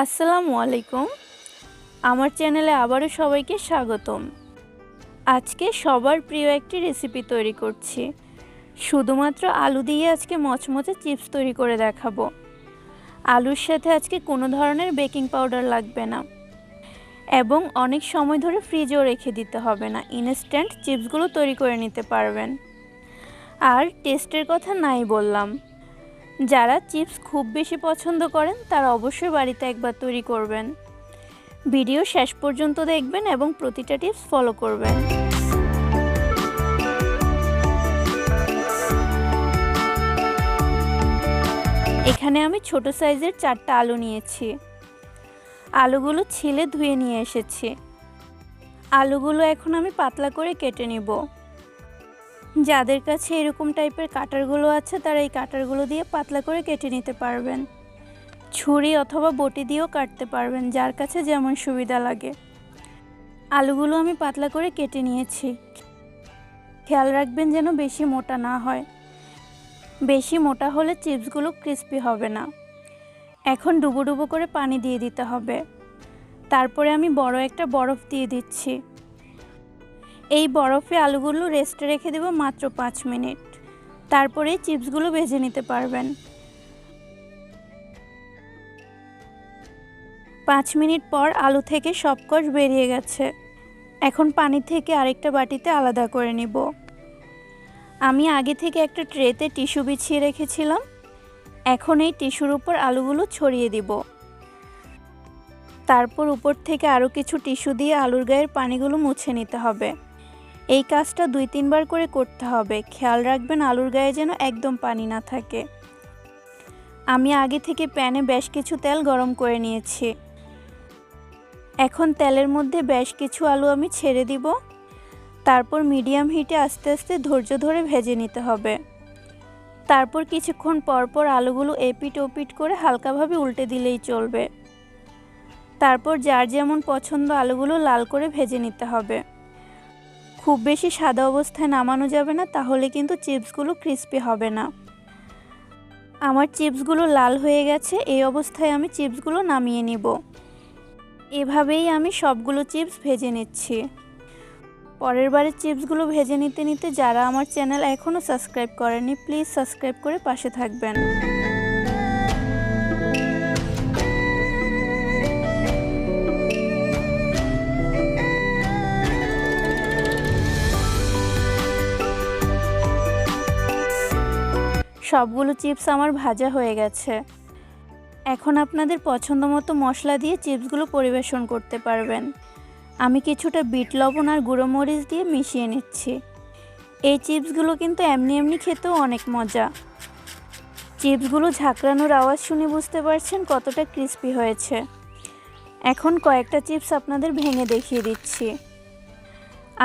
আসসালামু আলাইকুম। আমার চ্যানেলে আবারও সবাইকে স্বাগতম। আজকে সবার প্রিয় একটি রেসিপি তৈরি করছি। শুধুমাত্র আলু দিয়ে আজকে মচমচে চিপস তৈরি করে দেখাবো। আলুর সাথে আজকে কোনো ধরনের বেকিং পাউডার লাগবে না এবং অনেক সময় ধরে ফ্রিজেও রেখে দিতে হবে না। ইনস্ট্যান্ট চিপসগুলো তৈরি করে নিতে পারবেন। আর টেস্টের কথা নাই বললাম, যারা চিপস খুব বেশি পছন্দ করেন তারা অবশ্যই বাড়িতে একবার তৈরি করবেন। ভিডিও শেষ পর্যন্ত দেখবেন এবং প্রতিটা টিপস ফলো করবেন। এখানে আমি ছোট সাইজের 4টা আলু নিয়েছি। আলুগুলো ছিলে ধুয়ে নিয়ে এসেছি। আলুগুলো এখন আমি পাতলা করে কেটে নিব। যাদের কাছে এরকম টাইপের কাটারগুলো আছে তারা এই কাটারগুলো দিয়ে পাতলা করে কেটে নিতে পারবেন। ছুরি অথবা বটি দিয়েও কাটতে পারবেন, যার কাছে যেমন সুবিধা লাগে। আলুগুলো আমি পাতলা করে কেটে নিয়েছি। খেয়াল রাখবেন যেন বেশি মোটা না হয়। বেশি মোটা হলে চিপসগুলো ক্রিস্পি হবে না। এখন ডুবো ডুবো করে পানি দিয়ে দিতে হবে। তারপরে আমি বড় একটা বরফ দিয়ে দিচ্ছি। এই বরফে আলুগুলো রেস্টে রেখে দেব মাত্র 5 মিনিট। তারপরে চিপসগুলো ভেজে নিতে পারবেন। 5 মিনিট পর আলু থেকে সব কষ বেরিয়ে গেছে। এখন পানি থেকে আরেকটা বাটিতে আলাদা করে নিব। আমি আগে থেকে একটা ট্রেতে টিস্যু বিছিয়ে রেখেছিলাম। এখন এই টিস্যুর উপর আলুগুলো ছড়িয়ে দিব। তারপর উপর থেকে আরও কিছু টিস্যু দিয়ে আলুর গায়ের পানিগুলো মুছে নিতে হবে। এই কাজটা 2-3 বার করে করতে হবে। খেয়াল রাখবেন আলুর গায়ে যেন একদম পানি না থাকে। আমি আগে থেকে প্যানে বেশ কিছু তেল গরম করে নিয়েছি। এখন তেলের মধ্যে বেশ কিছু আলু আমি ছেড়ে দিব। তারপর মিডিয়াম হিটে আস্তে আস্তে ধৈর্য ধরে ভেজে নিতে হবে। তারপর কিছুক্ষণ পর পর আলুগুলো এপিট ওপিট করে হালকাভাবে উল্টে দিলেই চলবে। তারপর যার যেমন পছন্দ আলুগুলো লাল করে ভেজে নিতে হবে। খুব বেশি সাদা অবস্থায় নামানো যাবে না, তাহলে কিন্তু চিপসগুলো ক্রিস্পি হবে না। আমার চিপসগুলো লাল হয়ে গেছে। এই অবস্থায় আমি চিপসগুলো নামিয়ে নিব। এভাবেই আমি সবগুলো চিপস ভেজে নিচ্ছি। পরের বারের চিপসগুলো ভেজে নিতে নিতে যারা আমার চ্যানেল এখনও সাবস্ক্রাইব করেনি প্লিজ সাবস্ক্রাইব করে পাশে থাকবেন। সবগুলো চিপস আমার ভাজা হয়ে গেছে। এখন আপনাদের পছন্দ মতো মশলা দিয়ে চিপসগুলো পরিবেশন করতে পারবেন। আমি কিছুটা বিট লবণ আর গুঁড়ো মরিচ দিয়ে মিশিয়ে নিচ্ছি। এই চিপসগুলো কিন্তু এমনি এমনি খেতেও অনেক মজা। চিপসগুলো ঝাঁকড়ানোর আওয়াজ শুনে বুঝতে পারছেন কতটা ক্রিস্পি হয়েছে। এখন কয়েকটা চিপস আপনাদের ভেঙে দেখিয়ে দিচ্ছি।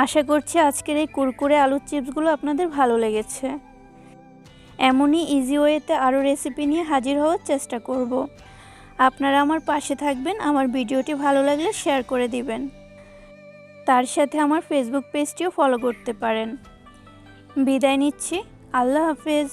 আশা করছি আজকের এই কুরকুরে আলুর চিপসগুলো আপনাদের ভালো লেগেছে। এমনই ইজি ওয়েতে আরও রেসিপি নিয়ে হাজির হওয়ার চেষ্টা করব। আপনারা আমার পাশে থাকবেন। আমার ভিডিওটি ভালো লাগলে শেয়ার করে দিবেন। তার সাথে আমার ফেসবুক পেজটিও ফলো করতে পারেন। বিদায় নিচ্ছি। আল্লাহ হাফেজ।